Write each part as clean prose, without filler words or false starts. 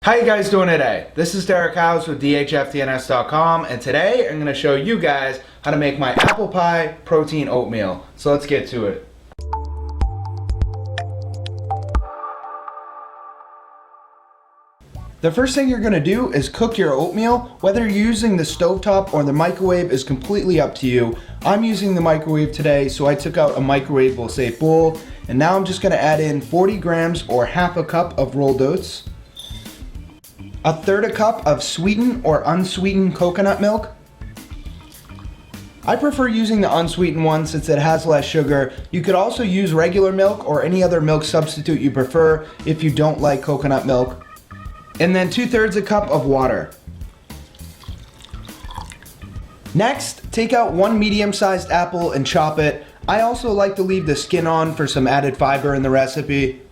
How you guys doing today? This is Derek House with dhftns.com, and today I'm going to show you guys how to make my apple pie protein oatmeal. So let's get to it. The first thing you're going to do is cook your oatmeal. Whether you're using the stovetop or the microwave is completely up to you. I'm using the microwave today, so I took out a microwavable safe bowl, and now I'm just going to add in 40 grams or half a cup of rolled oats, a third a cup of sweetened or unsweetened coconut milk. I prefer using the unsweetened one since it has less sugar. You could also use regular milk or any other milk substitute you prefer if you don't like coconut milk. And then 2/3 a cup of water. Next, take out one medium-sized apple and chop it. I also like to leave the skin on for some added fiber in the recipe.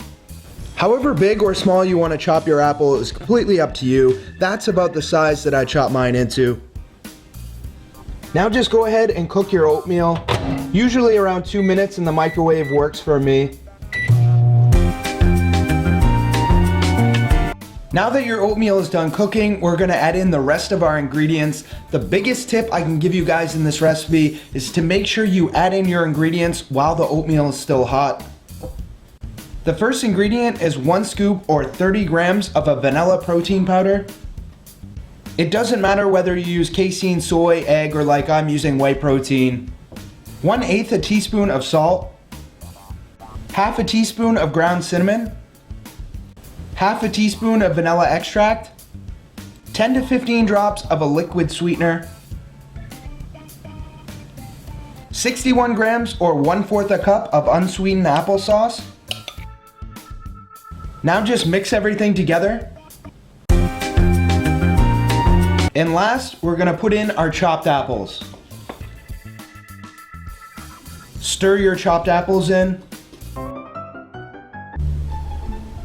However big or small you want to chop your apple is completely up to you. That's about the size that I chop mine into. Now just go ahead and cook your oatmeal. Usually around 2 minutes in the microwave works for me. Now that your oatmeal is done cooking, we're gonna add in the rest of our ingredients. The biggest tip I can give you guys in this recipe is to make sure you add in your ingredients while the oatmeal is still hot. The first ingredient is 1 scoop or 30 grams of a vanilla protein powder. It doesn't matter whether you use casein, soy, egg, or like I'm using whey protein. 1/8 a teaspoon of salt, half a teaspoon of ground cinnamon, half a teaspoon of vanilla extract, 10 to 15 drops of a liquid sweetener, 61 grams or 1/4 a cup of unsweetened applesauce. Now just mix everything together. And last, we're gonna put in our chopped apples. Stir your chopped apples in.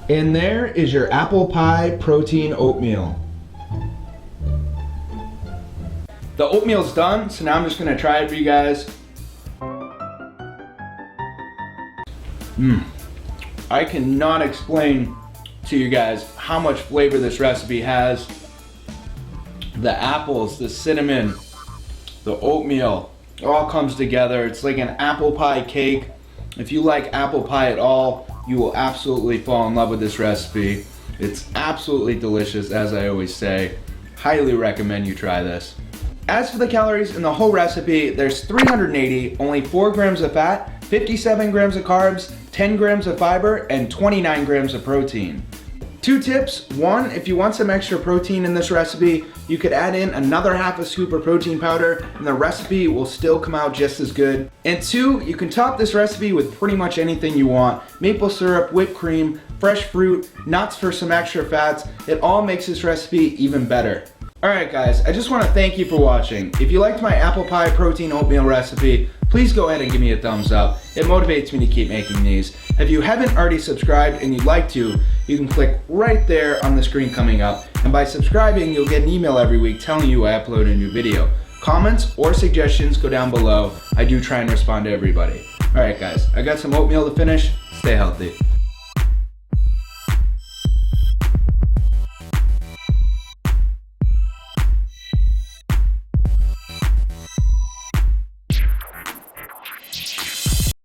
And there is your apple pie protein oatmeal. The oatmeal's done, so now I'm just gonna try it for you guys. I cannot explain to you guys how much flavor this recipe has. The apples, the cinnamon, the oatmeal, it all comes together. It's like an apple pie cake. If you like apple pie at all, you will absolutely fall in love with this recipe. It's absolutely delicious, as I always say. Highly recommend you try this. As for the calories in the whole recipe, there's 380, only 4 grams of fat, 57 grams of carbs, 10 grams of fiber, and 29 grams of protein. 2 tips. 1, if you want some extra protein in this recipe, you could add in another half a scoop of protein powder and the recipe will still come out just as good. And 2, you can top this recipe with pretty much anything you want. Maple syrup, whipped cream, fresh fruit, nuts for some extra fats. It all makes this recipe even better. Alright guys, I just want to thank you for watching. If you liked my apple pie protein oatmeal recipe, please go ahead and give me a thumbs up. It motivates me to keep making these. If you haven't already subscribed and you'd like to, you can click right there on the screen coming up. And by subscribing, you'll get an email every week telling you I upload a new video. Comments or suggestions go down below. I do try and respond to everybody. Alright guys, I got some oatmeal to finish. Stay healthy.